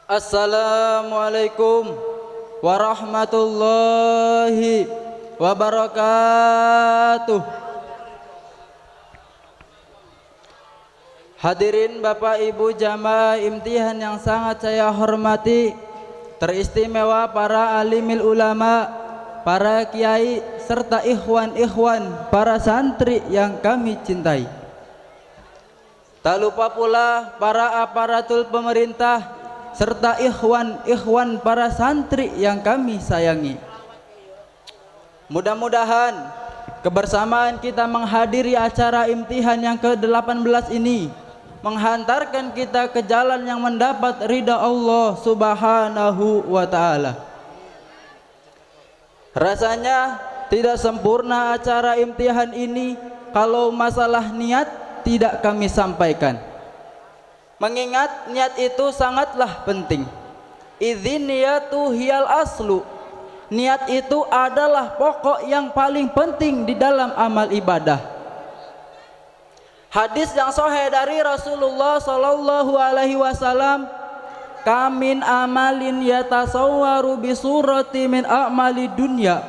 Assalamualaikum warahmatullahi wabarakatuh. Hadirin Bapak Ibu jamaah imtihan yang sangat saya hormati, teristimewa para alimil ulama, para kiai serta ikhwan-ikhwan, para santri yang kami cintai. Tak lupa pula para aparatur pemerintah serta ikhwan-ikhwan para santri yang kami sayangi. Mudah-mudahan kebersamaan kita menghadiri acara imtihan yang ke-18 ini menghantarkan kita ke jalan yang mendapat ridha Allah Subhanahu wa ta'ala. Rasanya tidak sempurna acara imtihan ini kalau masalah niat tidak kami sampaikan. Mengingat niat itu sangatlah penting. Idzin niyatu hiyal aslu. Niat itu adalah pokok yang paling penting di dalam amal ibadah. Hadis yang sahih dari Rasulullah sallallahu alaihi wasallam, kamin amalin yatasawwaru bi surati min a'mali dunya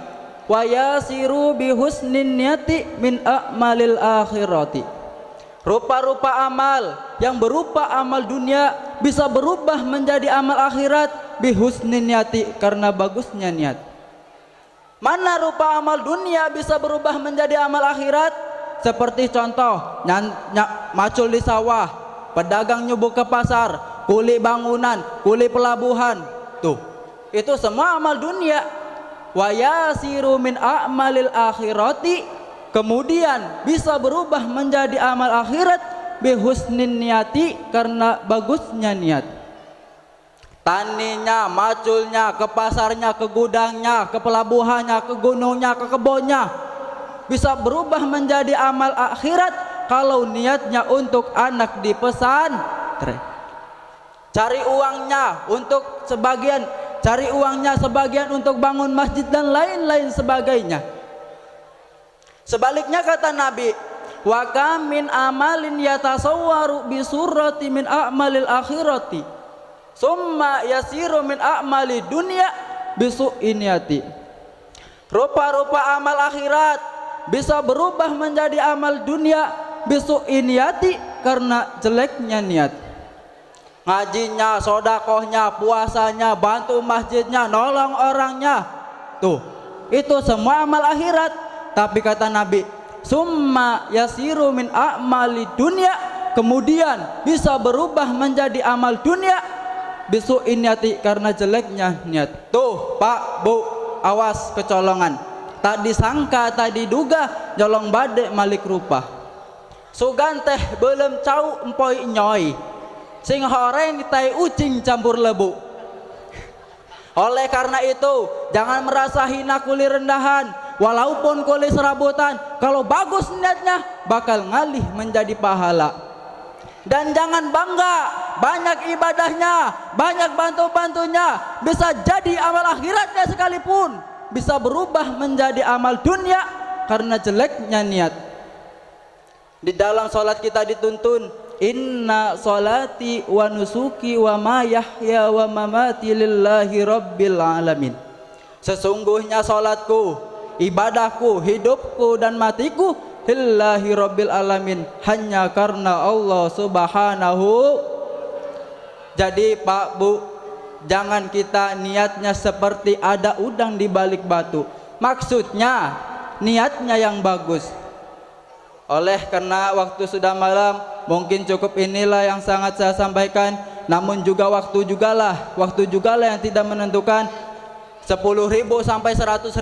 wa yasiru bi husnin niyati min a'malil akhirati. Rupa-rupa amal yang berupa amal dunia bisa berubah menjadi amal akhirat bihusnin niyati, karena bagusnya niat. Mana rupa amal dunia bisa berubah menjadi amal akhirat? Seperti contoh macul di sawah, pedagang nyubuk ke pasar, kuli bangunan, kuli pelabuhan. Tuh, itu semua amal dunia. Wa yasiru min a'malil akhirati, kemudian bisa berubah menjadi amal akhirat bihusnin niyati, karena bagusnya niat. Taninya, maculnya, ke pasarnya, ke gudangnya, ke pelabuhannya, ke gunungnya, ke kebunnya bisa berubah menjadi amal akhirat kalau niatnya untuk anak di pesantren. Cari uangnya untuk sebagian, cari uangnya sebagian untuk bangun masjid dan lain-lain sebagainya. Sebaliknya kata Nabi, wa kam min amalin yatasawwaru bi surati min a'malil akhirati summa yasiru min a'mali dunya bi su'i niyati. Rupa-rupa amal akhirat bisa berubah menjadi amal dunia bi su'i niyati, karena jeleknya niat. Ngajinya, sodakohnya, puasanya, bantu masjidnya, nolong orangnya, tuh itu semua amal akhirat. Tapi kata Nabi, summa yasiru min a'mali dunya, kemudian bisa berubah menjadi amal dunia bisu'in niyati, karena jeleknya niat. Tuh Pak Bu, awas kecolongan. Tak disangka, tak diduga, jolong badek malik rupa. Sugan teh belum cau empoi nyoy, sing horeng tai ucing campur lebu. Oleh karena itu, jangan merasa hina kuli rendahan, walaupun kuli serabutan. Kalau bagus niatnya bakal ngalih menjadi pahala. Dan jangan bangga banyak ibadahnya, banyak bantu-bantunya, bisa jadi amal akhiratnya sekalipun bisa berubah menjadi amal dunia karena jeleknya niat. Di dalam salat kita dituntun, inna salati wa nusuki wa ma yahya wa mamati lillahi rabbil alamin. Sesungguhnya salatku, ibadahku, hidupku dan matiku lillahi rabbil alamin, hanya karena Allah Subhanahu. Jadi Pak Bu, jangan kita niatnya seperti ada udang di balik batu. Maksudnya niatnya yang bagus. Oleh karena waktu sudah malam, mungkin cukup inilah yang sangat saya sampaikan. Namun juga waktu jugalah yang tidak menentukan. 10.000 sampai 100.000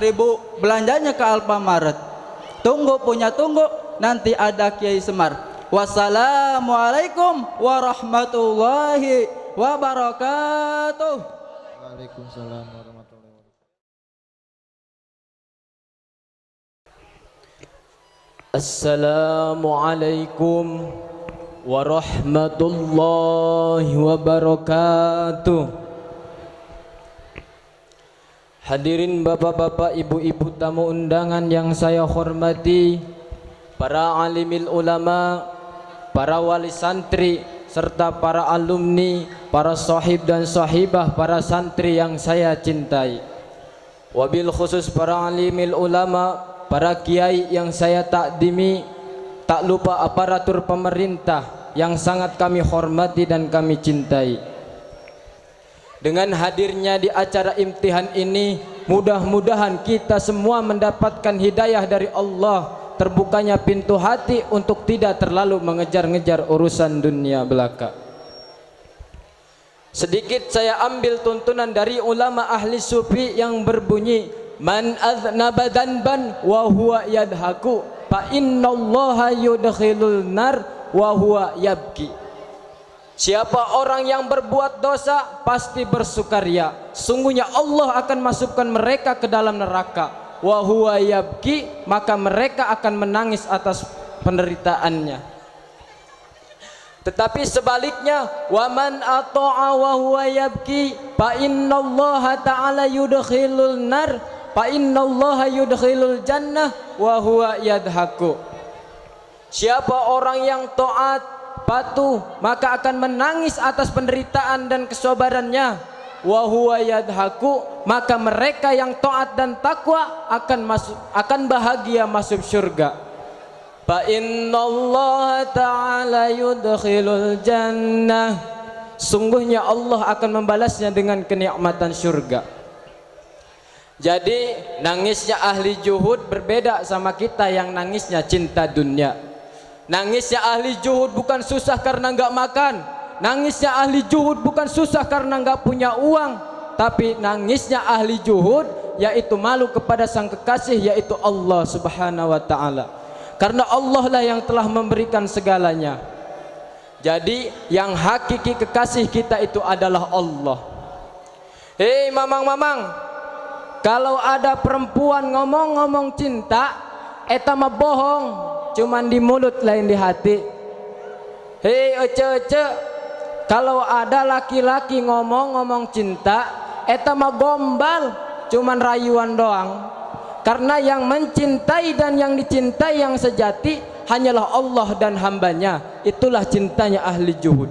belanjanya ke Alfamart. Tunggu nanti ada Kiai Semar. Wassalamualaikum warahmatullahi wabarakatuh. Waalaikumsalam warahmatullahi wabarakatuh. Assalamualaikum warahmatullahi wabarakatuh. Hadirin bapak-bapak, ibu-ibu, tamu undangan yang saya hormati, para alimil ulama, para wali santri, serta para alumni, para sahib dan sahibah, para santri yang saya cintai. Wabil khusus para alimil ulama, para kiai yang saya takdimi, tak lupa aparatur pemerintah yang sangat kami hormati dan kami cintai. Dengan hadirnya di acara imtihan ini, mudah-mudahan kita semua mendapatkan hidayah dari Allah, terbukanya pintu hati untuk tidak terlalu mengejar-ngejar urusan dunia belaka. Sedikit saya ambil tuntunan dari ulama ahli sufi yang berbunyi, man aznaba dzanban wa huwa yadhaku fa innallaha yudkhilul nar wa huwa yabki. Siapa orang yang berbuat dosa pasti bersukaria, sungguhnya Allah akan masukkan mereka ke dalam neraka. Wa huwa yabki, maka mereka akan menangis atas penderitaannya. Tetapi sebaliknya, wa man ata'a wa huwa yabki fa innallaha ta'ala yudkhilul nar fa innallaha yudkhilul jannah wa huwa yadhaku. Siapa orang yang taat, patuh, maka akan menangis atas penderitaan dan kesabarannya. Wa huwa yadhaku, maka mereka yang taat dan takwa akan bahagia masuk surga. Fa innallaha ta'ala yudkhilul jannah, sungguhnya Allah akan membalasnya dengan kenikmatan surga. Jadi nangisnya ahli juhud berbeda sama kita yang nangisnya cinta dunia. Nangisnya ahli juhud bukan susah karena enggak makan. Nangisnya ahli juhud bukan susah karena enggak punya uang. Tapi nangisnya ahli juhud yaitu malu kepada sang kekasih, yaitu Allah subhanahu wa ta'ala. Karena Allah lah yang telah memberikan segalanya. Jadi yang hakiki kekasih kita itu adalah Allah. Hei mamang-mamang, kalau ada perempuan ngomong-ngomong cinta, eta mah bohong, cuman di mulut lain di hati. Hei ece-ece, kalau ada laki-laki ngomong-ngomong cinta, eta mah gombal, cuman rayuan doang. Karena yang mencintai dan yang dicintai yang sejati hanyalah Allah dan hambanya. Itulah cintanya ahli juhud.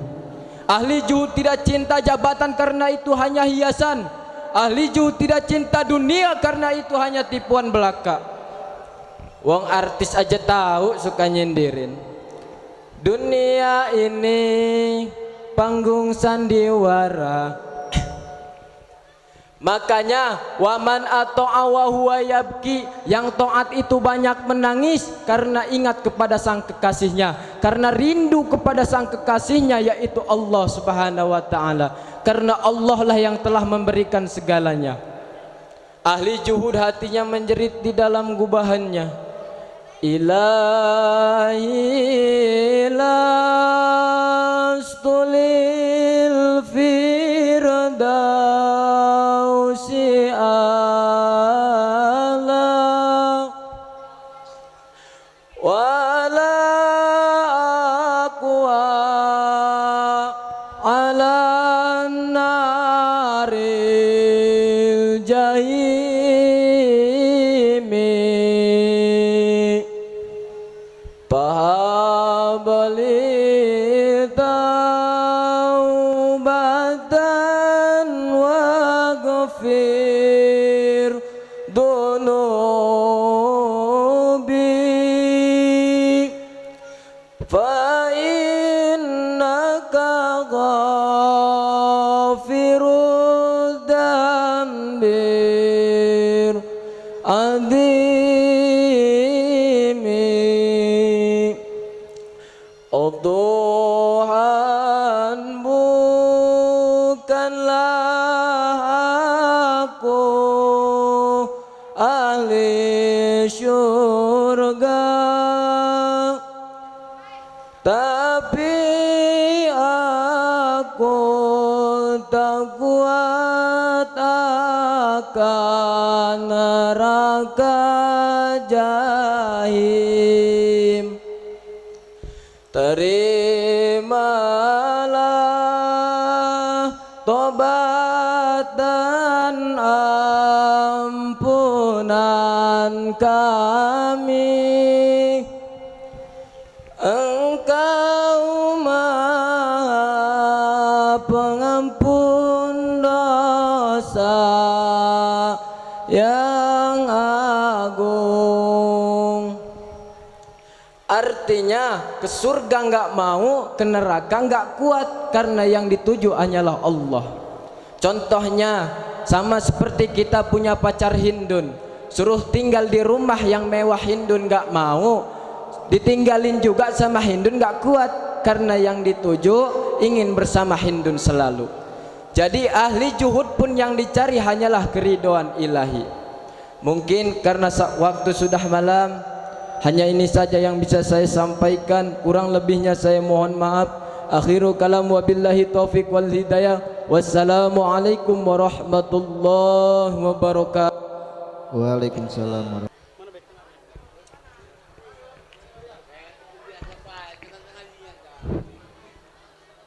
Ahli juhud tidak cinta jabatan karena itu hanya hiasan. Ahli juhud tidak cinta dunia karena itu hanya tipuan belaka. Wong artis aja tahu suka nyindirin. Dunia ini panggung sandiwara. Makanya waman ata'a wa huwa yabki, yang taat itu banyak menangis karena ingat kepada sang kekasihnya, karena rindu kepada sang kekasihnya yaitu Allah subhanahu wa ta'ala. Karena Allah lah yang telah memberikan segalanya. Ahli juhud hatinya menjerit di dalam gubahannya, Ilahi lastulil firdausi ala wala aqwa ala naril jahimi pahabali taubatan waghfir dunubi fa innaka ghafirud dambir adimi. Oh Tuhan, bukanlah aku ahli syurga, tapi aku tak kuat akan neraka jahim. Terimalah tobat dan ampunan kami. Engkau Maha pengampun dosa yang agung. Artinya ke surga nggak mau, ke neraka nggak kuat, karena yang dituju hanyalah Allah. Contohnya sama seperti kita punya pacar Hindun, suruh tinggal di rumah yang mewah Hindun nggak mau, ditinggalin juga sama Hindun nggak kuat, karena yang dituju ingin bersama Hindun selalu. Jadi ahli juhud pun yang dicari hanyalah keridhaan ilahi. Mungkin karena waktu sudah malam, hanya ini saja yang bisa saya sampaikan, kurang lebihnya saya mohon maaf. Akhiru kalam wabillahi taufiq wal hidayah. Wassalamualaikum warahmatullahi wabarakatuh. Waalaikumsalam warahmatullahi.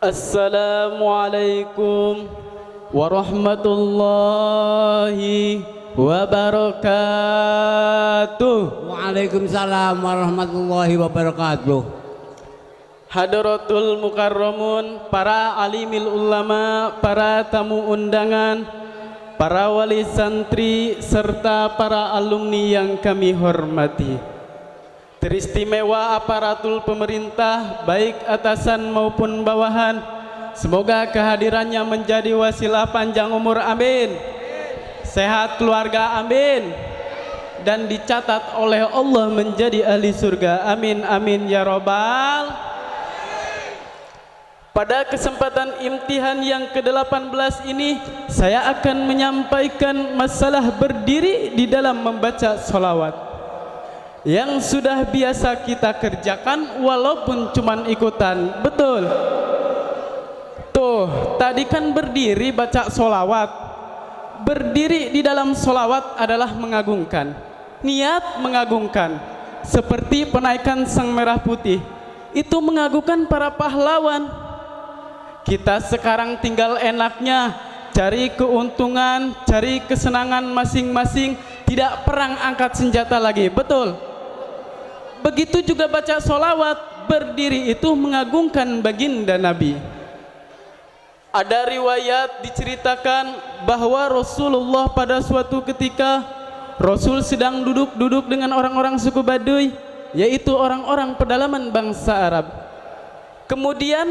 Assalamualaikum warahmatullahi wabarakatuh. Waalaikumsalam warahmatullahi wabarakatuh. Hadratul mukarramun, para alimil ulama, para tamu undangan, para wali santri, serta para alumni yang kami hormati. Teristimewa aparatul pemerintah, baik atasan maupun bawahan, semoga kehadirannya menjadi wasilah panjang umur, amin. Sehat keluarga, amin. Dan dicatat oleh Allah menjadi ahli surga, amin amin ya robbal. Pada kesempatan imtihan yang ke-18 ini, saya akan menyampaikan masalah berdiri di dalam membaca sholawat yang sudah biasa kita kerjakan walaupun cuman ikutan. Betul? Tuh, tadi kan berdiri baca sholawat. Berdiri di dalam sholawat adalah mengagungkan, niat mengagungkan, seperti penaikan sang merah putih. Itu mengagungkan para pahlawan. Kita sekarang tinggal enaknya cari keuntungan, cari kesenangan masing-masing, tidak perang angkat senjata lagi. Betul? Begitu juga baca sholawat, berdiri itu mengagungkan baginda Nabi. Ada riwayat diceritakan bahwa Rasulullah pada suatu ketika Rasul sedang duduk-duduk dengan orang-orang suku Baduy, yaitu orang-orang pedalaman bangsa Arab. Kemudian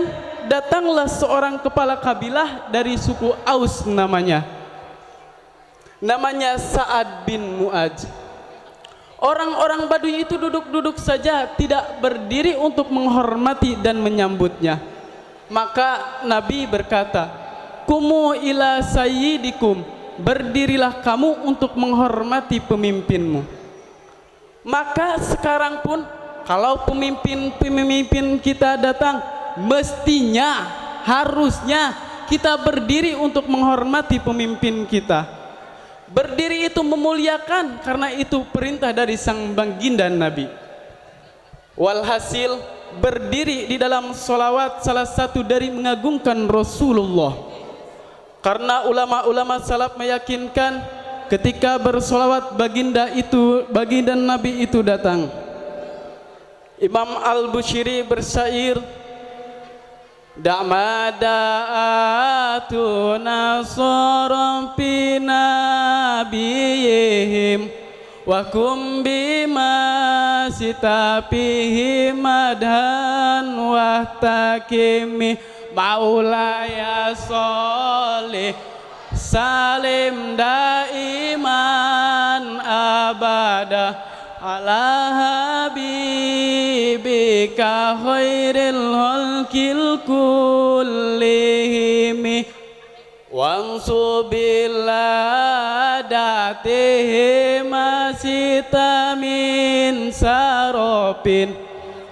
datanglah seorang kepala kabilah dari suku Aus namanya Sa'ad bin Mu'adz. Orang-orang Baduy itu duduk-duduk saja, tidak berdiri untuk menghormati dan menyambutnya. Maka Nabi berkata, "Kumu ila sayyidikum," berdirilah kamu untuk menghormati pemimpinmu. Maka sekarang pun kalau pemimpin kita datang, mestinya, harusnya kita berdiri untuk menghormati pemimpin kita. Berdiri itu memuliakan, karena itu perintah dari sang baginda Nabi. Walhasil, berdiri di dalam sholawat salah satu dari mengagungkan Rasulullah. Karena ulama-ulama salaf meyakinkan ketika bersolawat baginda Nabi itu datang. Imam Al-Bushiri bersyair, "Da'mada'atu nasaram fi nabiyihim wa kum bima sitapihi madhan wa takimi maulaya sholih salim daiman abada ala habibika khairil khalqil kullihimi wansubilladatihi masita min sarofin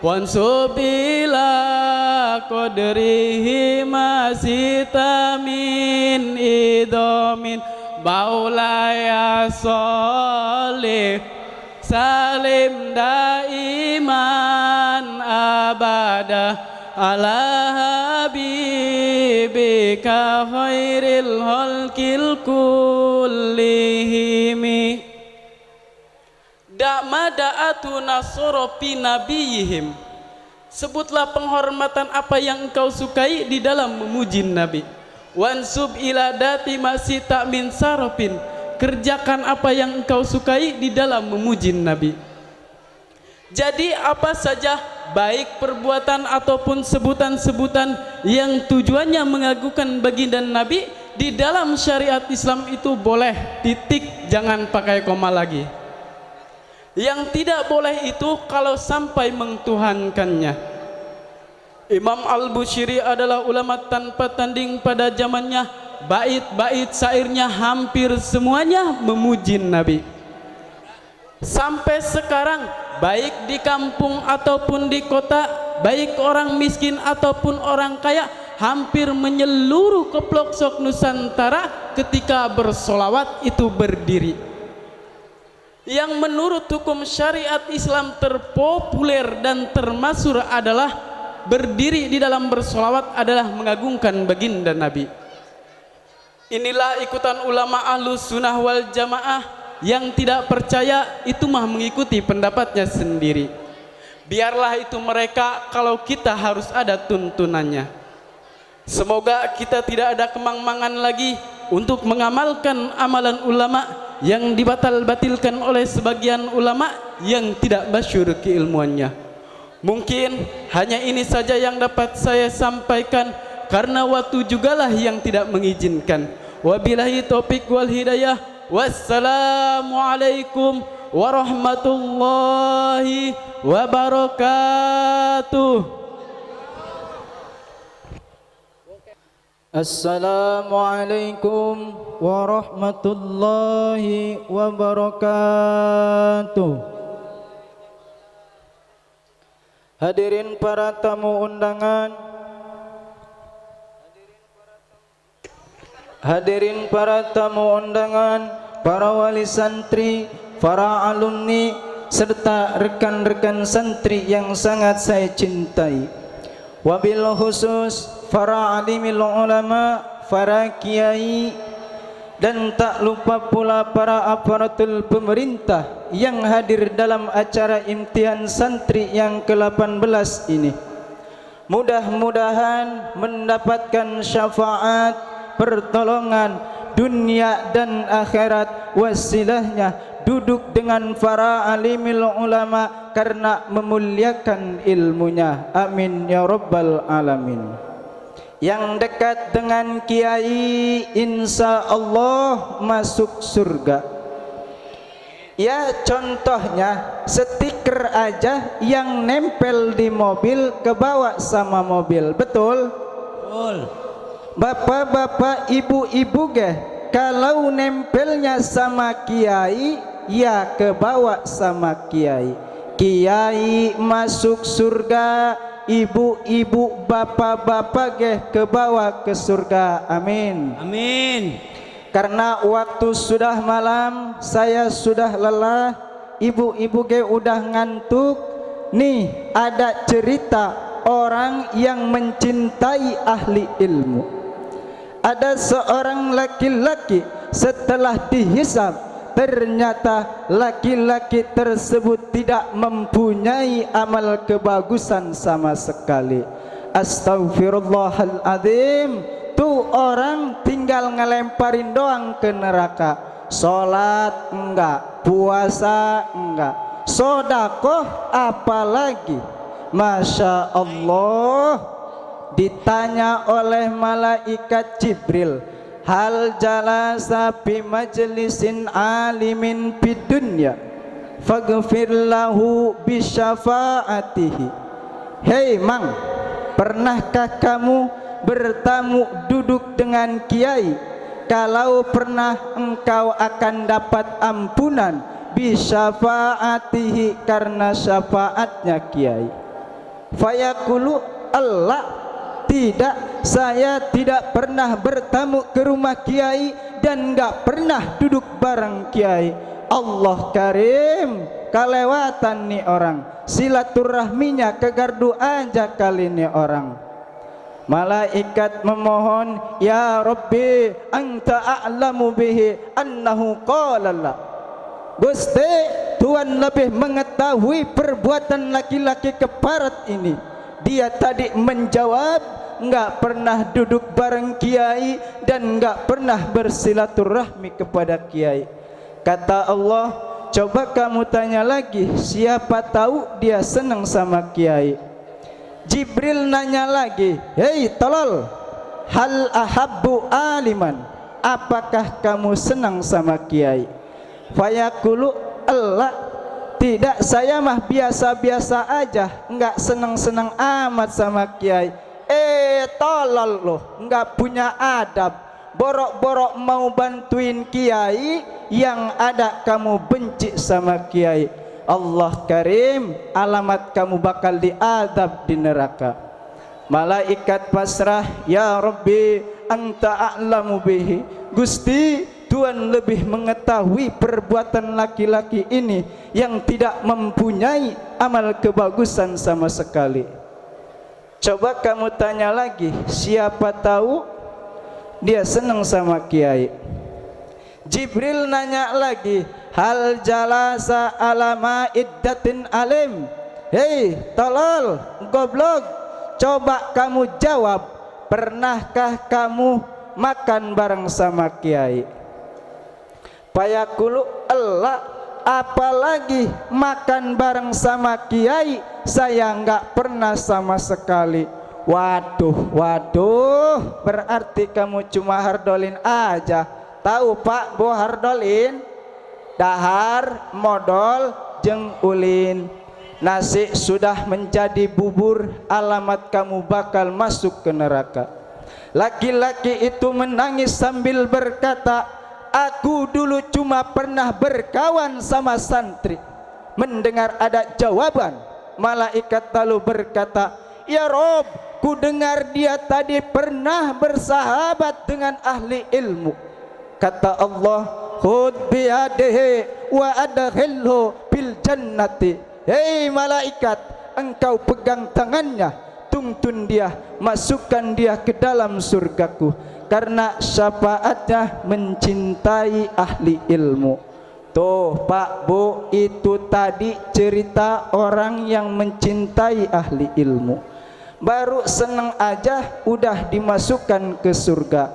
wansubila qadrihi masita min idomin maulaya sholih salim daiman abada ala habibika khairil khalqil kullihimi. Da'mada'atu nasoro fi nabiyihim, sebutlah penghormatan apa yang engkau sukai di dalam memuji Nabi. wansub ila dati masih tak min sarofin, kerjakan apa yang engkau sukai di dalam memuji Nabi. Jadi apa saja, baik perbuatan ataupun sebutan-sebutan yang tujuannya mengagukan baginda Nabi, di dalam syariat Islam itu boleh, titik, jangan pakai koma lagi. Yang tidak boleh itu kalau sampai mengtuhankannya. Imam Al-Bushiri adalah ulama tanpa tanding pada zamannya. Bait-bait syairnya hampir semuanya memuji Nabi. Sampai sekarang, baik di kampung ataupun di kota, baik orang miskin ataupun orang kaya, hampir menyeluruh ke pelosok Nusantara ketika bersolawat itu berdiri. Yang menurut hukum syariat Islam terpopuler dan termasyhur adalah berdiri di dalam bersolawat adalah mengagungkan baginda Nabi. Inilah ikutan ulama ahlus sunnah wal jamaah. Yang tidak percaya itu mah mengikuti pendapatnya sendiri. Biarlah itu mereka, kalau kita harus ada tuntunannya. Semoga kita tidak ada kemang-mangan lagi untuk mengamalkan amalan ulama yang dibatal-batilkan oleh sebagian ulama yang tidak masyhur keilmuannya. Mungkin hanya ini saja yang dapat saya sampaikan, karena waktu jugalah yang tidak mengizinkan. Wabillahi taufik wal hidayah. Wassalamualaikum warahmatullahi wabarakatuh. Assalamualaikum warahmatullahi wabarakatuh. Hadirin para tamu undangan, hadirin para tamu undangan, para wali santri, para alumni, serta rekan-rekan santri yang sangat saya cintai. Wabil khusus para alimil ulama, para kiai, dan tak lupa pula para aparatur pemerintah yang hadir dalam acara imtihan santri yang ke-18 ini. Mudah-mudahan mendapatkan syafaat, pertolongan dunia dan akhirat, wasilahnya duduk dengan para alimil ulama karena memuliakan ilmunya. Amin ya rabbal alamin. Yang dekat dengan kiai insya Allah masuk surga. Ya contohnya stiker aja yang nempel di mobil kebawa sama mobil. Betul? Betul. Bapak-bapak, ibu-ibu kalau nempelnya sama kiai, ya kebawa sama kiai. Kiai masuk surga, ibu-ibu, bapak-bapak kebawa ke surga. Amin. Amin. Karena waktu sudah malam, saya sudah lelah, ibu-ibu udah ngantuk. Nih ada cerita orang yang mencintai ahli ilmu. Ada seorang laki-laki setelah dihisab, ternyata laki-laki tersebut tidak mempunyai amal kebagusan sama sekali. Astaghfirullahaladzim. Tuh orang tinggal ngelemparin doang ke neraka. Sholat enggak, puasa enggak, sodakoh apalagi. Masya Allah. Ditanya oleh malaikat Jibril, hal jalasa fi majlisin alimin fid dunya faghfir lahu bi syafaatihi. Hei mang, pernahkah kamu bertamu duduk dengan kiai? Kalau pernah, engkau akan dapat ampunan bi syafaatihi, karena syafaatnya kiai. Fayaqulu, Allah, tidak, saya tidak pernah bertamu ke rumah kiai dan enggak pernah duduk bareng kiai. Allah karim, kelewatan nih orang, silaturahminya kegardu aja kali nih orang. Malaikat memohon, ya Rabbi, anta a'lamu bihi annahu qala la. Gusti, Tuhan lebih mengetahui perbuatan laki-laki keparat ini. Dia tadi menjawab, enggak pernah duduk bareng kiai dan enggak pernah bersilaturahmi kepada kiai. Kata Allah, coba kamu tanya lagi, siapa tahu dia senang sama kiai. Jibril nanya lagi, hei tolol, hal ahabbu aliman, apakah kamu senang sama kiai? Fayaqulu Allah, tidak, saya mah biasa-biasa aja, enggak senang-senang amat sama kiai. Tolol loh, enggak punya adab, borok-borok mau bantuin kiai, yang ada kamu benci sama kiai. Allah Karim, alamat kamu bakal diadab di neraka. Malaikat pasrah, ya Rabbi anta a'lamu bihi, Gusti Tuhan lebih mengetahui perbuatan laki-laki ini yang tidak mempunyai amal kebagusan sama sekali. Coba kamu tanya lagi, siapa tahu dia senang sama kiai. Jibril nanya lagi, hal jalasa alama iddatin alim, hei tolol goblok, coba kamu jawab, pernahkah kamu makan bareng sama kiai? Fayaqulu Allah, apalagi makan bareng sama kiai, saya enggak pernah sama sekali. Waduh, berarti kamu cuma hardolin aja. Tahu Pak Bo hardolin? Dahar, modal, jeung ulin. Nasi sudah menjadi bubur, alamat kamu bakal masuk ke neraka. Laki-laki itu menangis sambil berkata, aku dulu cuma pernah berkawan sama santri. Mendengar ada jawaban, malaikat lalu berkata, ya Rob, ku dengar dia tadi pernah bersahabat dengan ahli ilmu. Kata Allah, khud biyadihi wa adkhilhu bil jannati. Hei malaikat, engkau pegang tangannya, tuntun dia, masukkan dia ke dalam surgaku, karena syafaatnya mencintai ahli ilmu. Tuh Pak Bu, itu tadi cerita orang yang mencintai ahli ilmu. Baru senang aja udah dimasukkan ke surga.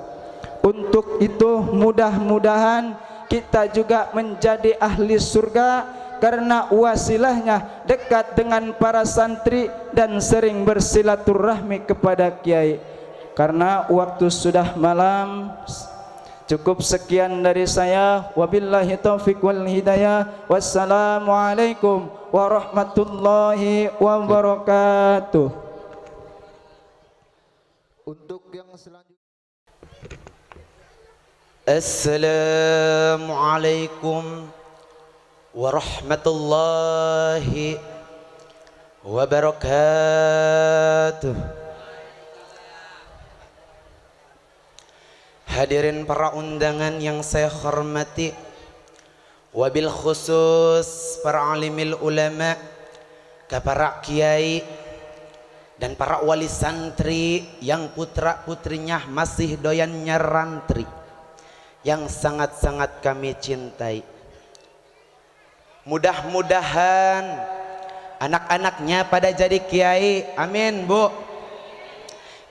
Untuk itu mudah-mudahan kita juga menjadi ahli surga, karena wasilahnya dekat dengan para santri dan sering bersilaturahmi kepada kiai. Karena waktu sudah malam, cukup sekian dari saya. Wabillahi taufiq wal hidayah. Wassalamualaikum warahmatullahi wabarakatuh. Untuk yang selanjutnya, Assalamualaikum warahmatullahi wabarakatuh. Hadirin para undangan yang saya hormati, wabil khusus para alimil ulama, para kiai dan para wali santri yang putra putrinya masih doyan nyerantri, yang sangat-sangat kami cintai. Mudah-mudahan anak-anaknya pada jadi kiai, amin Bu,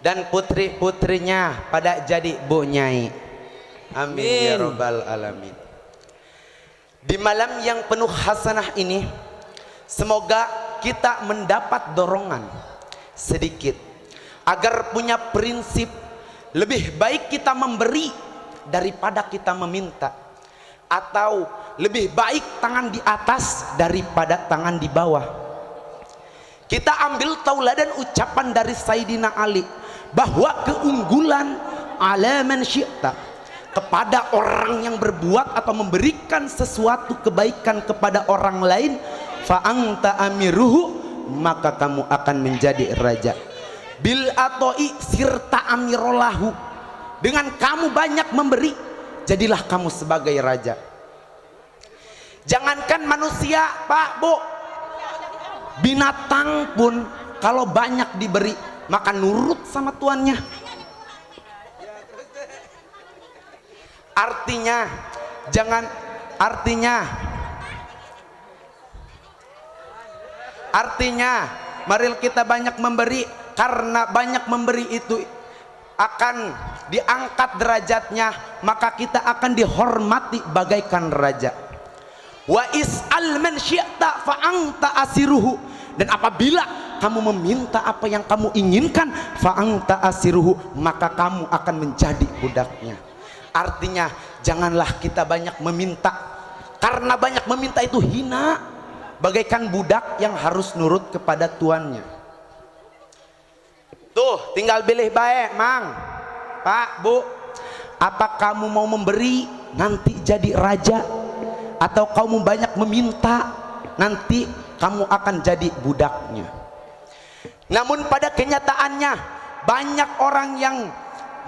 dan putri-putrinya pada jadi bu nyai, amin ya rabbal alamin. Di malam yang penuh hasanah ini, semoga kita mendapat dorongan sedikit agar punya prinsip lebih baik kita memberi daripada kita meminta, atau lebih baik tangan di atas daripada tangan di bawah. Kita ambil tauladan ucapan dari Sayyidina Ali bahwa keunggulan ala man syi'ta, kepada orang yang berbuat atau memberikan sesuatu kebaikan kepada orang lain, fa anta amiruhu, maka kamu akan menjadi raja. Bil atoi sirta amirolahu, dengan kamu banyak memberi, jadilah kamu sebagai raja. Jangankan manusia Pak Bu, binatang pun kalau banyak diberi maka nurut sama tuannya. Artinya mari kita banyak memberi, karena banyak memberi itu akan diangkat derajatnya, maka kita akan dihormati bagaikan raja. Wa is'al man syi'ta fa anta asiruhu, dan apabila kamu meminta apa yang kamu inginkan, fa anta asiruhu, maka kamu akan menjadi budaknya. Artinya janganlah kita banyak meminta, karena banyak meminta itu hina, bagaikan budak yang harus nurut kepada tuannya. Tuh tinggal pilih baik, Mang, Pak, Bu, apa kamu mau memberi nanti jadi raja, atau kamu banyak meminta nanti kamu akan jadi budaknya. Namun pada kenyataannya banyak orang yang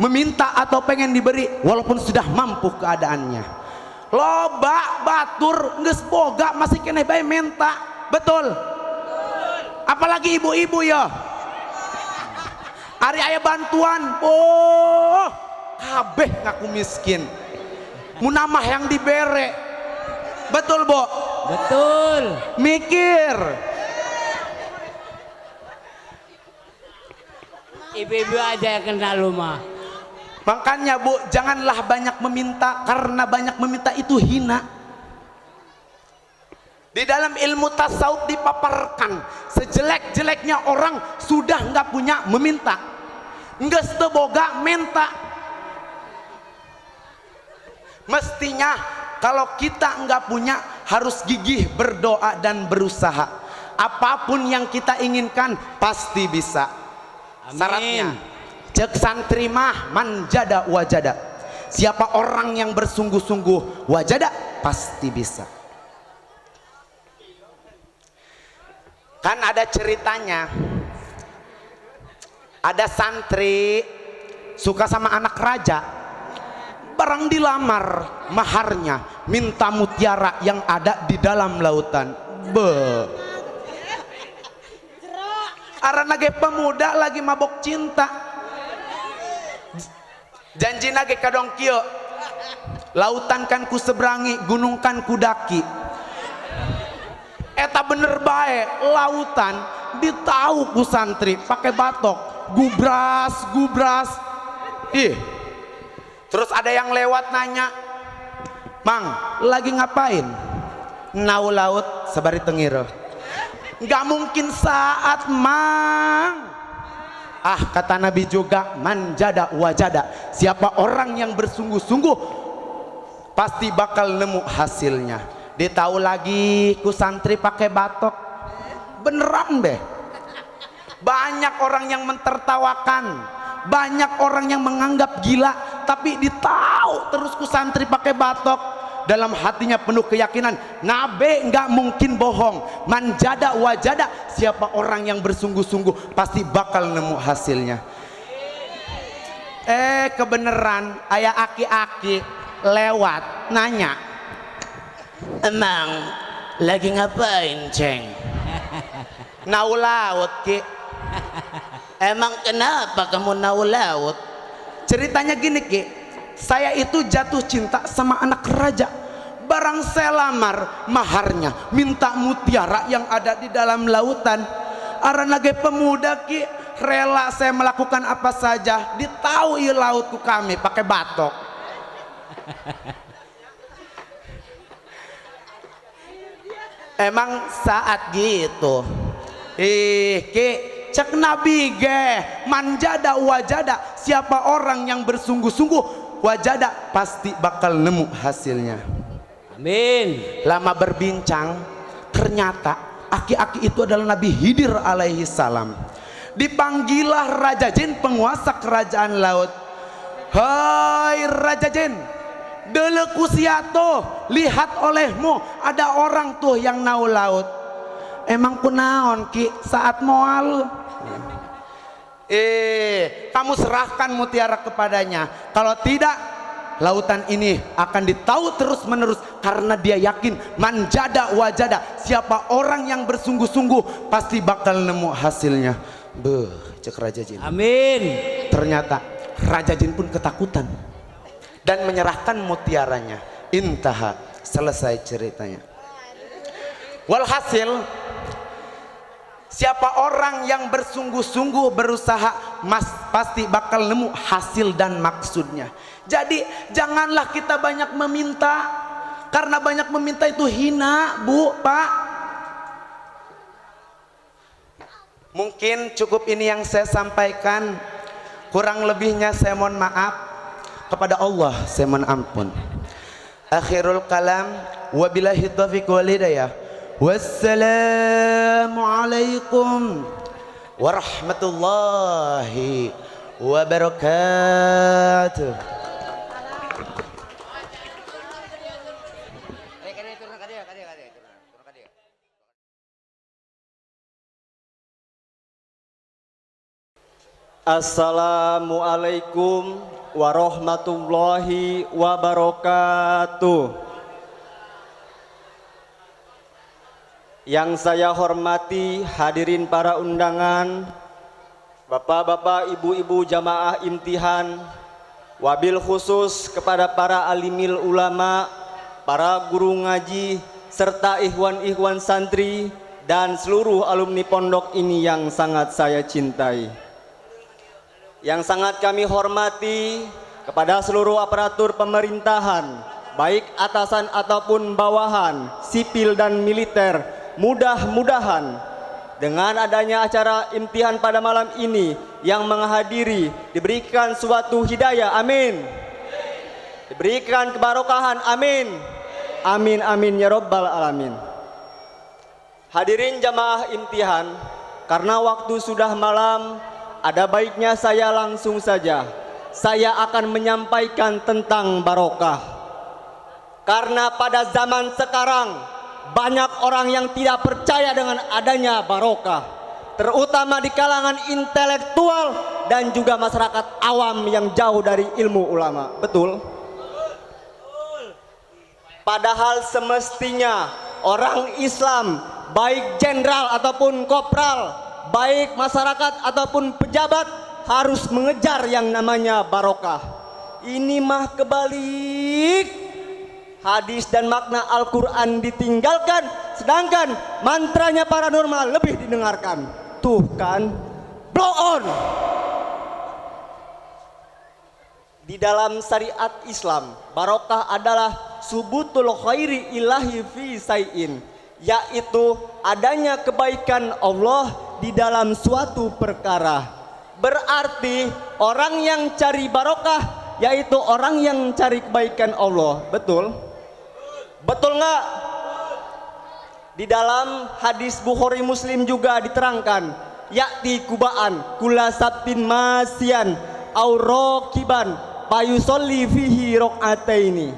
meminta atau pengen diberi walaupun sudah mampu keadaannya. Loba batur geus boga masih kena bae minta. Betul? Apalagi ibu-ibu ya. Ari aya bantuan, oh kabeh ngaku miskin. Munamah yang dibere. Betul, Bo? Betul. Mikir. Ibu-ibu aja yang kenal rumah. Makanya, Bu, janganlah banyak meminta, karena banyak meminta itu hina. Di dalam ilmu tasawuf dipaparkan, sejelek-jeleknya orang sudah nggak punya meminta, nggak seboga minta. Mestinya kalau kita nggak punya harus gigih berdoa dan berusaha. Apapun yang kita inginkan pasti bisa. Amin. Syaratnya cek santri mah manjada wajada. Siapa orang yang bersungguh-sungguh wajada pasti bisa. Kan ada ceritanya, ada santri suka sama anak raja, barang dilamar maharnya minta mutiara yang ada di dalam lautan. Arana ge pemuda lagi mabok cinta, janji nage kadong kieu, lautan kan ku seberangi, gunung kan ku daki. Eta bener bae, lautan ditau ku santri pakai batok, gubras. Ih. Terus ada yang lewat nanya, "Mang, lagi ngapain?" "Nau laut sabari tengiro." "Gak mungkin saat, Mang." Ah, kata Nabi juga, manjada wajada. Siapa orang yang bersungguh-sungguh pasti bakal nemu hasilnya. Ditahu lagi ku santri pakai batok, beneran deh. Banyak orang yang mentertawakan, banyak orang yang menganggap gila, tapi ditahu terus ku santri pakai batok. Dalam hatinya penuh keyakinan, Nabi nggak mungkin bohong. Manjada wajada, siapa orang yang bersungguh-sungguh pasti bakal nemu hasilnya. Kebeneran ayah aki-aki lewat nanya, "Emang lagi ngapain, Ceng?" "Nau laut, Ki." "Emang kenapa kamu nau laut?" Ceritanya gini, Ki, saya itu jatuh cinta sama anak raja. Barang saya lamar maharnya minta mutiara yang ada di dalam lautan. Arana ge pemuda, Ki, rela saya melakukan apa saja. Ditahu ieu lautku kami pakai batok. Emang saat gitu, Ki, cek Nabi ge, manjada wajada, siapa orang yang bersungguh-sungguh wajada pasti bakal nemu hasilnya. Amin. Lama berbincang, ternyata aki-aki itu adalah Nabi Khidir alaihi salam. Dipanggilah Raja Jin, penguasa kerajaan laut. "Hai Raja Jin, deleku siato, lihat olehmu ada orang tuh yang nau laut." "Emang kunaon, Ki, saat moal?" Kamu serahkan mutiara kepadanya. Kalau tidak, lautan ini akan ditahu terus menerus, karena dia yakin manjada wajada, siapa orang yang bersungguh-sungguh pasti bakal nemu hasilnya. Cek Raja Jin. Amin. Ternyata Raja Jin pun ketakutan dan menyerahkan mutiaranya. Intaha, selesai ceritanya. Walhasil Siapa orang yang bersungguh-sungguh berusaha, pasti bakal nemu hasil dan maksudnya. Jadi janganlah kita banyak meminta, karena banyak meminta itu hina, Bu, Pak. Mungkin cukup ini yang saya sampaikan. Kurang lebihnya saya mohon maaf. Kepada Allah saya mohon ampun. Akhirul kalam, wabillahi taufiq wal hidayah. Wassalamualaikum warahmatullahi wabarakatuh. Assalamualaikum warahmatullahi wabarakatuh. Yang saya hormati hadirin para undangan, bapak-bapak, ibu-ibu jamaah imtihan, wabil khusus kepada para alimil ulama, para guru ngaji, serta ikhwan-ikhwan santri dan seluruh alumni pondok ini yang sangat saya cintai. Yang sangat kami hormati kepada seluruh aparatur pemerintahan, baik atasan ataupun bawahan, sipil dan militer. Mudah-mudahan dengan adanya acara imtihan pada malam ini yang menghadiri diberikan suatu hidayah, amin. Diberikan kebarokahan, amin. Amin amin ya rabbal alamin. Hadirin jamaah imtihan, karena waktu sudah malam, ada baiknya saya langsung saja. Saya akan menyampaikan tentang barokah. Karena pada zaman sekarang banyak orang yang tidak percaya dengan adanya barokah, terutama di kalangan intelektual dan juga masyarakat awam yang jauh dari ilmu ulama. Betul? Padahal semestinya orang Islam, baik jenderal ataupun kopral, baik masyarakat ataupun pejabat, harus mengejar yang namanya barokah. Ini mah kebalik. Hadis dan makna Al-Quran ditinggalkan, sedangkan mantranya paranormal lebih didengarkan. Tuh kan, blow on. Di dalam syariat Islam, barokah adalah subutul khairi ilahi fi sayin, yaitu adanya kebaikan Allah di dalam suatu perkara. Berarti orang yang cari barokah yaitu orang yang cari kebaikan Allah. Betul? Betul nggak? Di dalam hadis Bukhari Muslim juga diterangkan, yakti kubaan kula sabtin masian aurokiban payusolli fihi rok'ataini.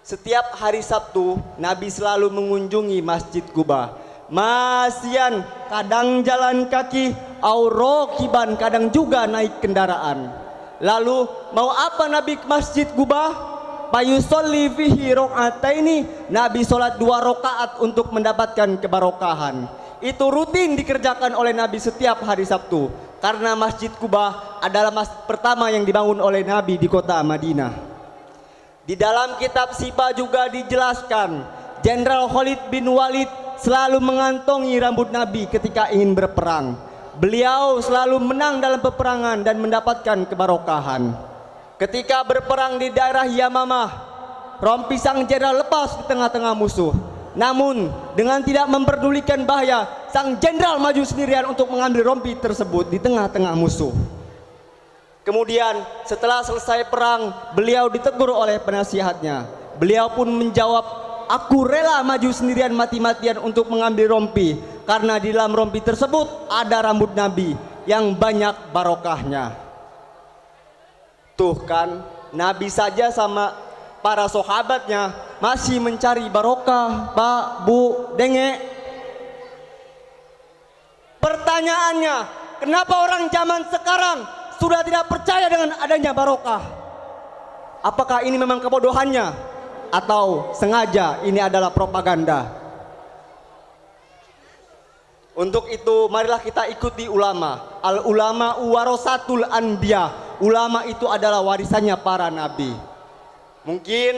Setiap hari Sabtu Nabi selalu mengunjungi Masjid Kuba. Masian, kadang jalan kaki, aurokiban, kadang juga naik kendaraan. Lalu mau apa Nabi ke Masjid Kuba? Payusolli fihi rok'ataini, Nabi sholat 2 rakaat untuk mendapatkan kebarokahan. Itu rutin dikerjakan oleh Nabi setiap hari Sabtu, karena Masjid Kuba adalah masjid pertama yang dibangun oleh Nabi di kota Madinah. Di dalam kitab Sipa juga dijelaskan, Jenderal Khalid bin Walid selalu mengantongi rambut Nabi ketika ingin berperang. Beliau selalu menang dalam peperangan dan mendapatkan kebarokahan. Ketika berperang di daerah Yamamah, rompi sang jenderal lepas di tengah-tengah musuh. Namun dengan tidak memperdulikan bahaya, sang jenderal maju sendirian untuk mengambil rompi tersebut di tengah-tengah musuh. Kemudian setelah selesai perang, beliau ditegur oleh penasihatnya. Beliau pun menjawab, aku rela maju sendirian mati-matian untuk mengambil rompi, karena di dalam rompi tersebut ada rambut Nabi yang banyak barokahnya. Tuh kan, Nabi saja sama para sahabatnya masih mencari barokah, Pak, Bu, Denge. Pertanyaannya, kenapa orang zaman sekarang sudah tidak percaya dengan adanya barokah? Apakah ini memang kebodohannya atau sengaja ini adalah propaganda? Untuk itu marilah kita ikuti ulama. Al ulama warasatul anbiya. Ulama itu adalah warisannya para nabi. Mungkin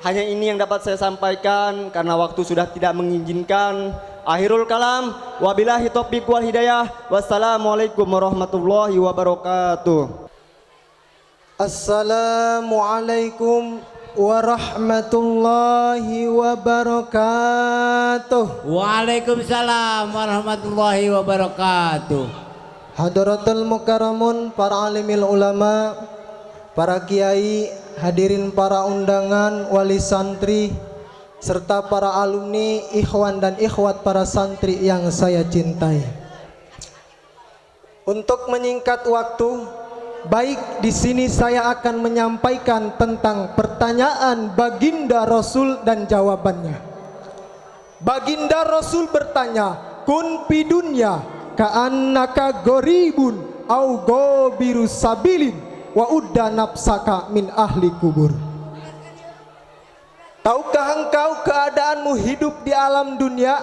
hanya ini yang dapat saya sampaikan karena waktu sudah tidak mengizinkan. Akhirul kalam, wabillahi taufiq wal hidayah. Wassalamualaikum warahmatullahi wabarakatuh. Assalamualaikum warahmatullahi wabarakatuh. Waalaikumsalam warahmatullahi wabarakatuh. Hadratul mukarramun, para alimil ulama, para kiai, hadirin para undangan, wali santri, serta para alumni, ikhwan dan ikhwat para santri yang saya cintai. Untuk menyingkat waktu, baik di sini saya akan menyampaikan tentang pertanyaan baginda Rasul dan jawabannya. Baginda Rasul bertanya, kun fi dunya ka'annaka goribun au gobiru sabilin wa udda nafsaka min ahli kubur. Tahukah engkau keadaanmu hidup di alam dunia?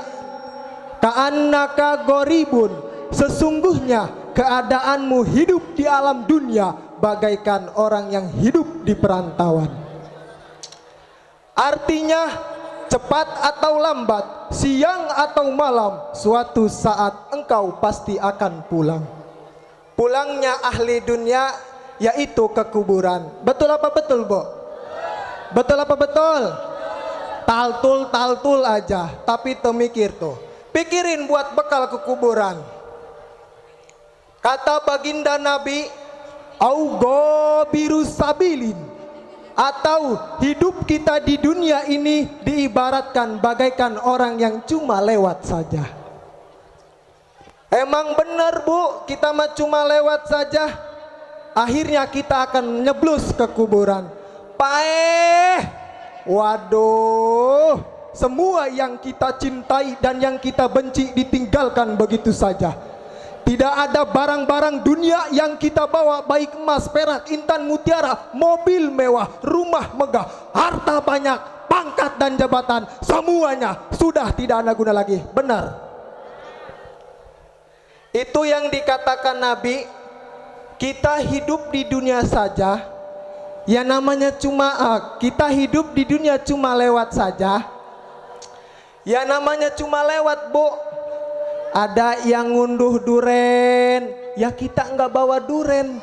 Ka'annaka goribun, sesungguhnya keadaanmu hidup di alam dunia bagaikan orang yang hidup di perantauan. Artinya, cepat atau lambat, siang atau malam, suatu saat engkau pasti akan pulang. Pulangnya ahli dunia yaitu ke kuburan. Betul apa betul, Bu? Betul apa betul? Taltul aja, tapi temikir tuh. Pikirin buat bekal ke kuburan. Kata baginda Nabi, au gobiru sabilin, atau hidup kita di dunia ini diibaratkan bagaikan orang yang cuma lewat saja. Emang benar, Bu, kita mah cuma lewat saja. Akhirnya kita akan nyeblus ke kuburan. Waduh, semua yang kita cintai dan yang kita benci ditinggalkan begitu saja. Tidak ada barang-barang dunia yang kita bawa, baik emas, perak, intan, mutiara, mobil mewah, rumah megah, harta banyak, pangkat dan jabatan, semuanya sudah tidak ada guna lagi. Benar. Itu yang dikatakan Nabi, kita hidup di dunia saja. Ya namanya cuma kita hidup di dunia cuma lewat saja. Ya namanya cuma lewat, Bu. Ada yang ngunduh duren, ya kita nggak bawa duren.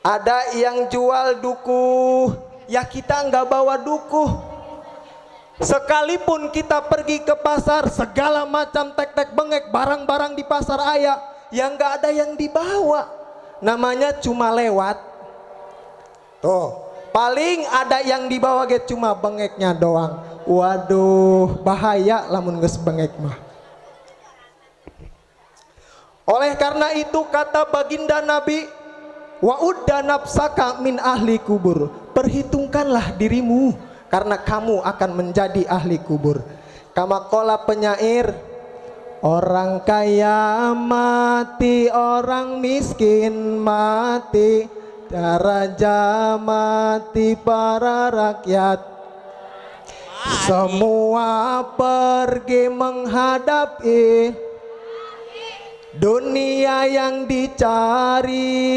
Ada yang jual duku, ya kita nggak bawa duku. Sekalipun kita pergi ke pasar, segala macam tek-tek bengek, barang-barang di pasar ayah, yang nggak ada yang dibawa. Namanya cuma lewat. Tuh, paling ada yang dibawa get cuma bengeknya doang. Waduh, bahaya lamun geus bengek mah. Oleh karena itu kata baginda Nabi, wa udda nafsaka min ahli kubur. Perhitungkanlah dirimu karena kamu akan menjadi ahli kubur. Kama qala penyair, orang kaya mati, orang miskin mati, raja mati, para rakyat semua pergi menghadapi dunia yang dicari,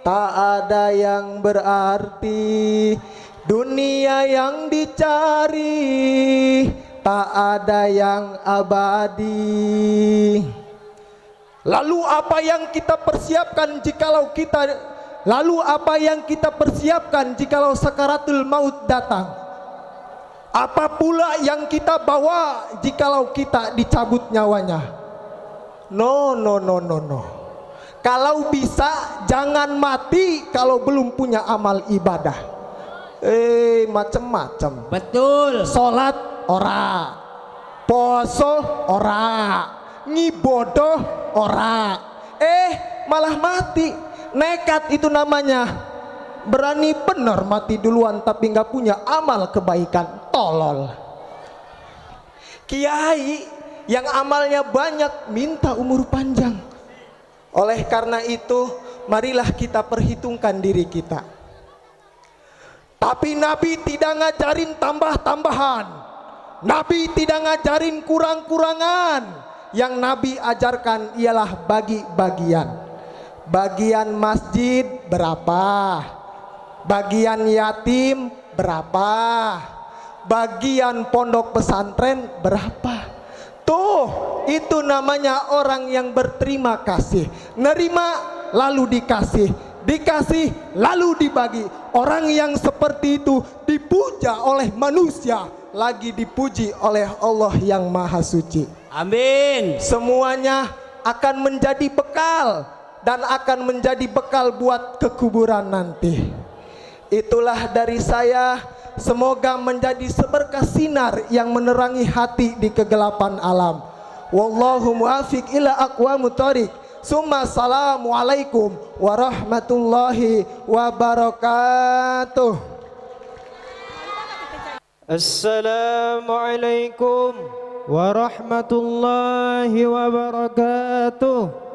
tak ada yang berarti. Dunia yang dicari, tak ada yang abadi. Lalu apa yang kita persiapkan jikalau sakaratul maut datang? Apa pula yang kita bawa jikalau kita dicabut nyawanya? No. Kalau bisa jangan mati kalau belum punya amal ibadah. Macem-macem. Betul. Sholat ora, poso ora, ngibodoh ora, malah mati. Nekat itu namanya. Berani bener mati duluan tapi nggak punya amal kebaikan. Tolol. Kiai yang amalnya banyak minta umur panjang. Oleh karena itu, marilah kita perhitungkan diri kita. Tapi Nabi tidak ngajarin tambah-tambahan. Nabi tidak ngajarin kurang-kurangan. Yang Nabi ajarkan ialah bagi-bagian. Bagian masjid berapa? Bagian yatim berapa? Bagian pondok pesantren berapa? itu namanya orang yang berterima kasih. Nerima lalu dikasih, dikasih lalu dibagi. Orang yang seperti itu dipuja oleh manusia, lagi dipuji oleh Allah yang Maha Suci. Amin. Semuanya akan menjadi bekal dan akan menjadi bekal buat kekuburan nanti. Itulah dari saya, semoga menjadi seberkas sinar yang menerangi hati di kegelapan alam. Wallahu muafiq ila aqwamut thoriq. Summa assalamualaikum warahmatullahi wabarakatuh. Assalamualaikum warahmatullahi wabarakatuh.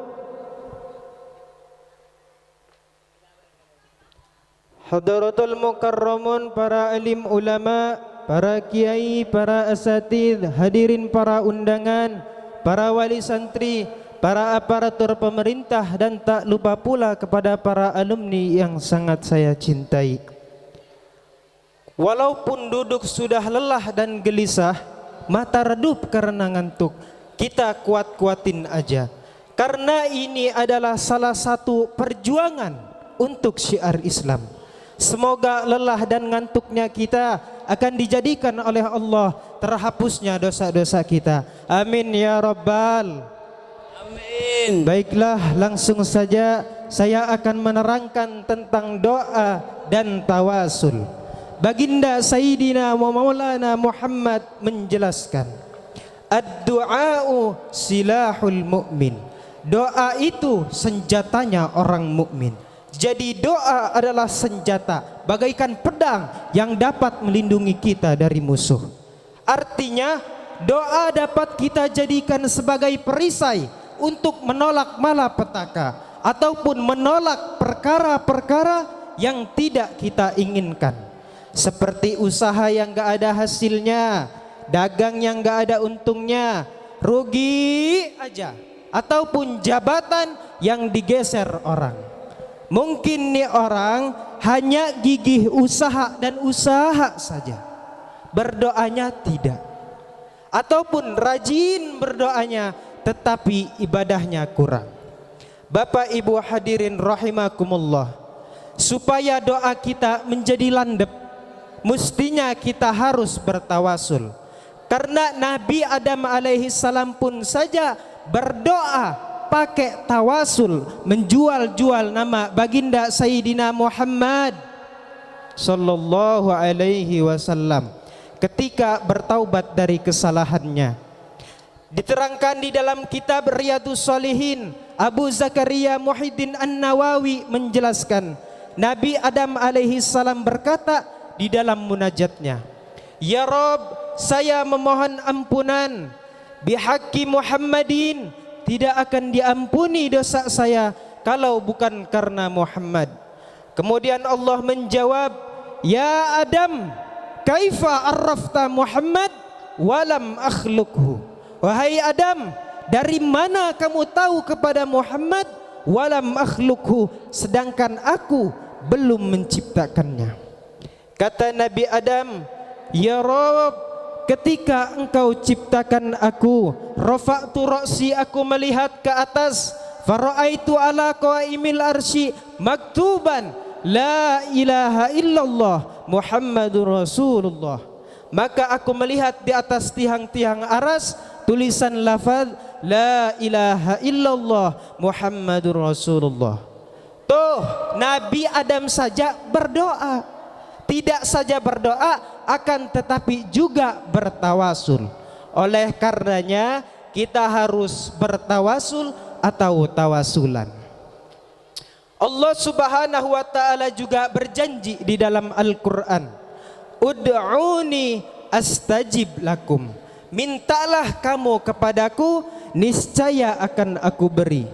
Hadaratul mukarramun, para alim ulama, para kiai, para asatidz, hadirin para undangan, para wali santri, para aparatur pemerintah, dan tak lupa pula kepada para alumni yang sangat saya cintai. Walaupun duduk sudah lelah dan gelisah, mata redup karena ngantuk, kita kuat-kuatin aja. Karena ini adalah salah satu perjuangan untuk syiar Islam. Semoga lelah dan ngantuknya kita akan dijadikan oleh Allah terhapusnya dosa-dosa kita. Amin ya Rabbal. Amin. Baiklah, langsung saja saya akan menerangkan tentang doa dan tawasul. Baginda Sayyidina wa Maulana Muhammad menjelaskan, ad-du'a'u silahul mu'min. Doa itu senjatanya orang mukmin. Jadi doa adalah senjata bagaikan pedang yang dapat melindungi kita dari musuh. Artinya doa dapat kita jadikan sebagai perisai untuk menolak malapetaka ataupun menolak perkara-perkara yang tidak kita inginkan. Seperti usaha yang gak ada hasilnya, dagang yang gak ada untungnya, rugi aja, ataupun jabatan yang digeser orang. Mungkin nih orang hanya gigih usaha dan usaha saja, berdoanya tidak. Ataupun rajin berdoanya tetapi ibadahnya kurang. Bapak Ibu hadirin rahimakumullah, supaya doa kita menjadi landep, mestinya kita harus bertawasul. Karena Nabi Adam alaihi salam pun saja berdoa pakai tawasul, menjual-jual nama baginda Sayyidina Muhammad sallallahu alaihi wasallam ketika bertaubat dari kesalahannya. Diterangkan di dalam kitab Riyadhus Shalihin, Abu Zakaria Muhyiddin An-Nawawi menjelaskan, Nabi Adam alaihi salam berkata di dalam munajatnya, "Ya Rabb, saya memohon ampunan bihaqqi Muhammadin, tidak akan diampuni dosa saya kalau bukan karena Muhammad." Kemudian Allah menjawab, "Ya Adam, kaifa arrafta Muhammad walam akhluqhu?" Wahai Adam, dari mana kamu tahu kepada Muhammad walam akhluqhu, sedangkan aku belum menciptakannya? Kata Nabi Adam, "Ya Rabb, ketika engkau ciptakan aku, rafa'tu ra'si, aku melihat ke atas, fara'aitu ala qaimil arsy maktuban la ilaha illallah Muhammadur Rasulullah." Maka aku melihat di atas tiang-tiang aras tulisan lafaz la ilaha illallah Muhammadur Rasulullah. Tuh, Nabi Adam saja berdoa. Tidak saja berdoa, akan tetapi juga bertawasul. Oleh karenanya kita harus bertawasul atau tawasulan. Allah Subhanahu wa taala juga berjanji di dalam Al-Qur'an, "Ud'uni astajib lakum." Mintalah kamu kepadaku, niscaya akan aku beri.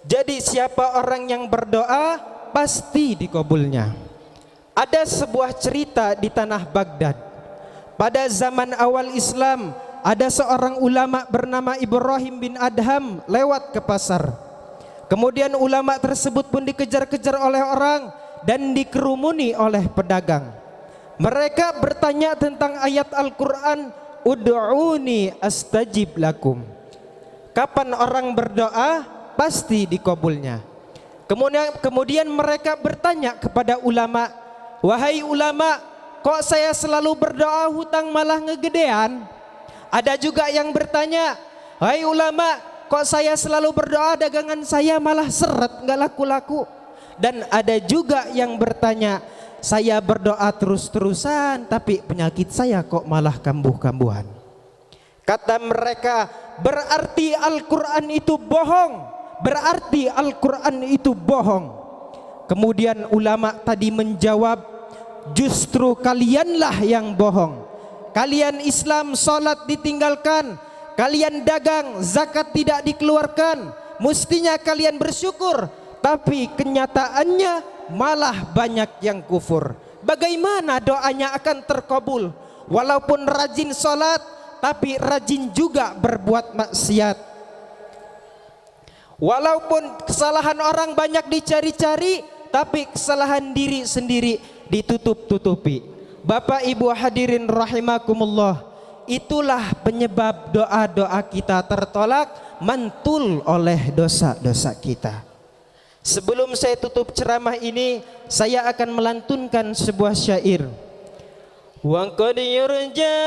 Jadi siapa orang yang berdoa pasti dikabulnya. Ada sebuah cerita di tanah Baghdad. Pada zaman awal Islam, ada seorang ulama bernama Ibrahim bin Adham lewat ke pasar. Kemudian ulama tersebut pun dikejar-kejar oleh orang dan dikerumuni oleh pedagang. Mereka bertanya tentang ayat Al-Quran, ud'uni astajib lakum. Kapan orang berdoa pasti dikabulnya. Kemudian mereka bertanya kepada ulama, wahai ulama, kok saya selalu berdoa hutang malah ngegedean? Ada juga yang bertanya, wahai ulama, kok saya selalu berdoa dagangan saya malah seret nggak laku-laku? Dan ada juga yang bertanya, saya berdoa terus-terusan tapi penyakit saya kok malah kambuh-kambuhan. Kata mereka, berarti Al-Quran itu bohong. Berarti Al-Quran itu bohong. Kemudian ulama tadi menjawab, justru kalianlah yang bohong. Kalian Islam salat ditinggalkan, kalian dagang zakat tidak dikeluarkan, mestinya kalian bersyukur, tapi kenyataannya malah banyak yang kufur. Bagaimana doanya akan terkabul? Walaupun rajin salat tapi rajin juga berbuat maksiat. Walaupun kesalahan orang banyak dicari-cari, tapi kesalahan diri sendiri ditutup-tutupi. Bapak Ibu hadirin rahimakumullah, itulah penyebab doa-doa kita tertolak, mantul oleh dosa-dosa kita. Sebelum saya tutup ceramah ini, saya akan melantunkan sebuah syair. Wa qad yurja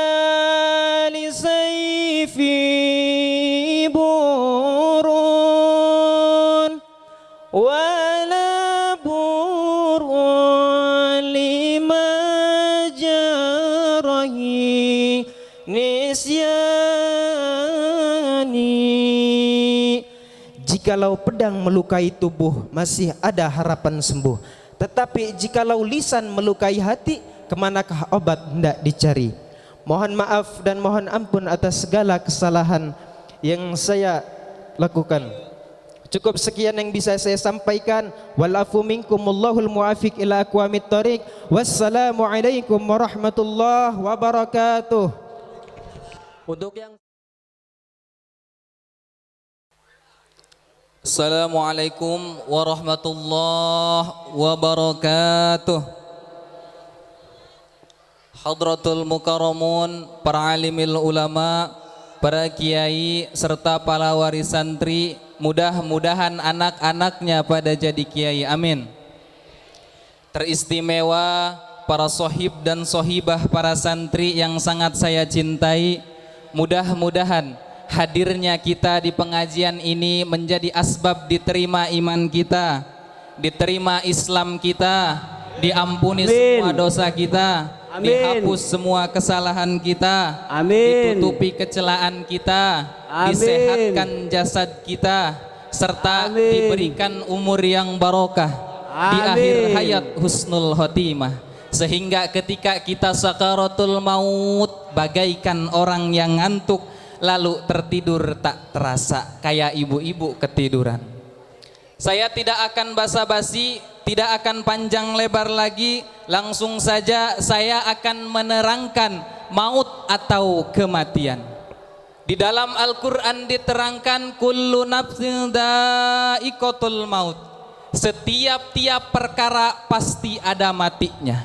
li sayfi burun wala burun lima jarahi nisyani. Jikalau pedang melukai tubuh masih ada harapan sembuh, tetapi jikalau lisan melukai hati, kemanakah obat hendak dicari. Mohon maaf dan mohon ampun atas segala kesalahan yang saya lakukan. Cukup sekian yang bisa saya sampaikan. Walafu minkum wallahul muwafiq ila aqwamit thoriq. Wassalamualaikum warahmatullahi wabarakatuh. Untuk yang Assalamualaikum warahmatullahi wabarakatuh. Hadratul mukarramun, para alimil ulama, para kiai serta para waris santri, mudah-mudahan anak-anaknya pada jadi kiai, amin. Teristimewa para sohib dan sohibah para santri yang sangat saya cintai, mudah-mudahan hadirnya kita di pengajian ini menjadi asbab diterima iman kita, diterima Islam kita, diampuni semua dosa kita, dihapus semua kesalahan kita, ditutupi kecelaan kita, disehatkan jasad kita, serta diberikan umur yang barokah, di akhir hayat husnul khotimah, sehingga ketika kita sakaratul maut bagaikan orang yang ngantuk lalu tertidur tak terasa, kayak ibu-ibu ketiduran. Saya tidak akan basa-basi, tidak akan panjang lebar lagi, langsung saja saya akan menerangkan maut atau kematian. Di dalam Al-Quran diterangkan kullu nafsin dha'iqatul maut. Setiap-tiap perkara pasti ada matinya.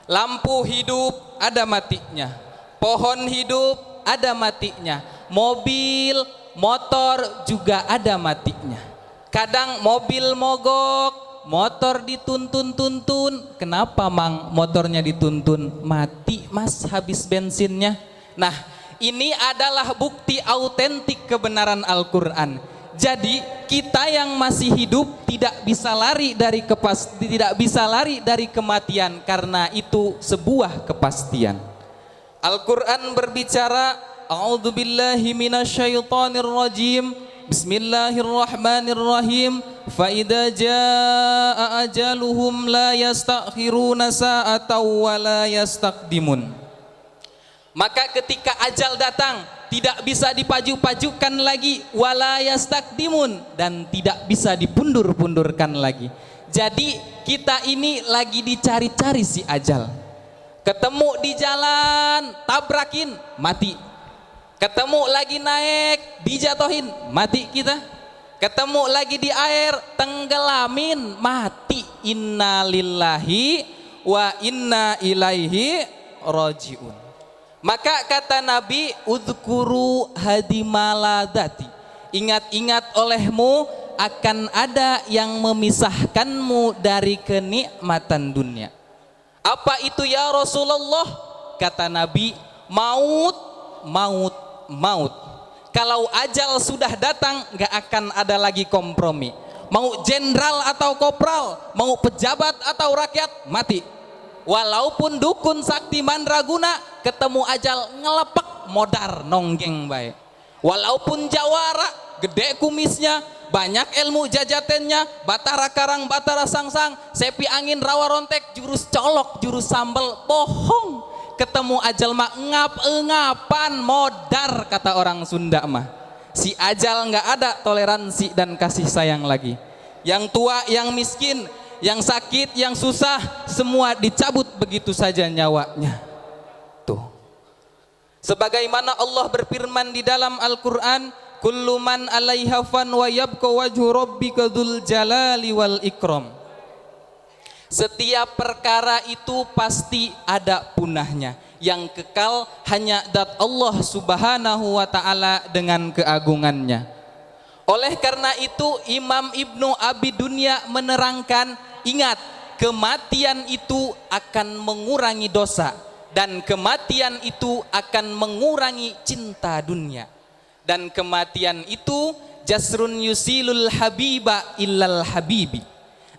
Lampu hidup ada matinya, pohon hidup ada matinya, mobil, motor juga ada matinya. Kadang mobil mogok, motor dituntun-tuntun. Kenapa mang motornya dituntun? Mati mas, habis bensinnya. Nah, ini adalah bukti autentik kebenaran Al-Quran. Jadi kita yang masih hidup tidak bisa lari dari kematian, karena itu sebuah kepastian. Al-Quran berbicara, a'udzubillahi minasyaitonirrajim. Bismillahirrahmanirrahim. Fa idza jaa ajaluhum la yastakhiruna sa'atan wa la yastaqdimun. Maka ketika ajal datang tidak bisa dipaju-pajukan lagi, wala yastaqdimun, dan tidak bisa dipundur-pundurkan lagi. Jadi kita ini lagi dicari-cari si ajal. Ketemu di jalan, tabrakin, mati. Ketemu lagi naik, dijatuhin, mati kita. Ketemu lagi di air, tenggelamin, mati. Inna lillahi wa inna ilaihi rajiun. Maka kata Nabi, udhkuru hadimaladati, ingat-ingat olehmu akan ada yang memisahkanmu dari kenikmatan dunia. Apa itu ya Rasulullah? Kata Nabi, maut, maut, maut. Kalau ajal sudah datang, gak akan ada lagi kompromi. Mau jenderal atau kopral, mau pejabat atau rakyat, mati. Walaupun dukun sakti mandraguna, ketemu ajal ngelepek modar nonggeng baik. Walaupun jawara, gede kumisnya, banyak ilmu jajatennya, batara karang, batara sangsang, sepi angin, rawa rontek, jurus colok, jurus sambel, bohong. Ketemu ajal mah ngap-ngapan modar, kata orang Sunda mah. Si ajal nggak ada toleransi dan kasih sayang lagi. Yang tua, yang miskin, yang sakit, yang susah, semua dicabut begitu saja nyawanya. Tuh. Sebagaimana Allah berfirman di dalam Al-Qur'an, kullu man 'alaiha fan wa yabqa wajhu rabbika dzul jalali wal ikram. Setiap perkara itu pasti ada punahnya. Yang kekal hanya zat Allah Subhanahu wa taala dengan keagungannya. Oleh karena itu Imam Ibnu Abi Dunya menerangkan, ingat, kematian itu akan mengurangi dosa dan kematian itu akan mengurangi cinta dunia. Dan kematian itu jasrun yusilul habiba illal habibi,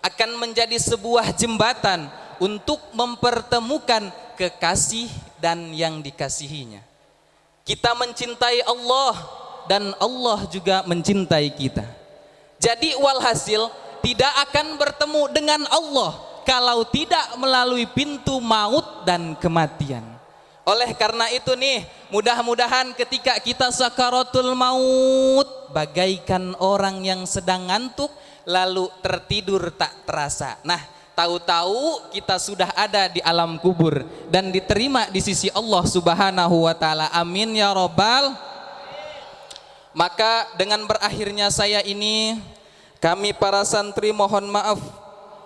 akan menjadi sebuah jembatan untuk mempertemukan kekasih dan yang dikasihinya. Kita mencintai Allah dan Allah juga mencintai kita. Jadi walhasil tidak akan bertemu dengan Allah kalau tidak melalui pintu maut dan kematian. Oleh karena itu nih, mudah-mudahan ketika kita sakaratul maut bagaikan orang yang sedang ngantuk lalu tertidur tak terasa. Nah, tahu-tahu kita sudah ada di alam kubur dan diterima di sisi Allah Subhanahu wa taala. Amin ya rabbal. Maka dengan berakhirnya saya ini, kami para santri mohon maaf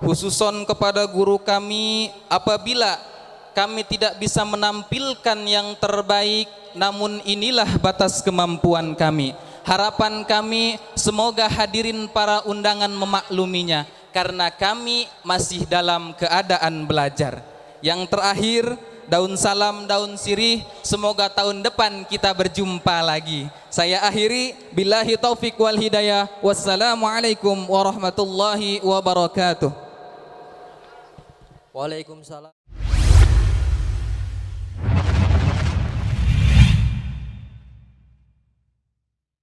khususon kepada guru kami apabila kami tidak bisa menampilkan yang terbaik, namun inilah batas kemampuan kami. Harapan kami semoga hadirin para undangan memakluminya karena kami masih dalam keadaan belajar. Yang terakhir, daun salam, daun sirih, semoga tahun depan kita berjumpa lagi. Saya akhiri, billahi taufik wal hidayah. Wassalamualaikum warahmatullahi wabarakatuh. Waalaikumsalam.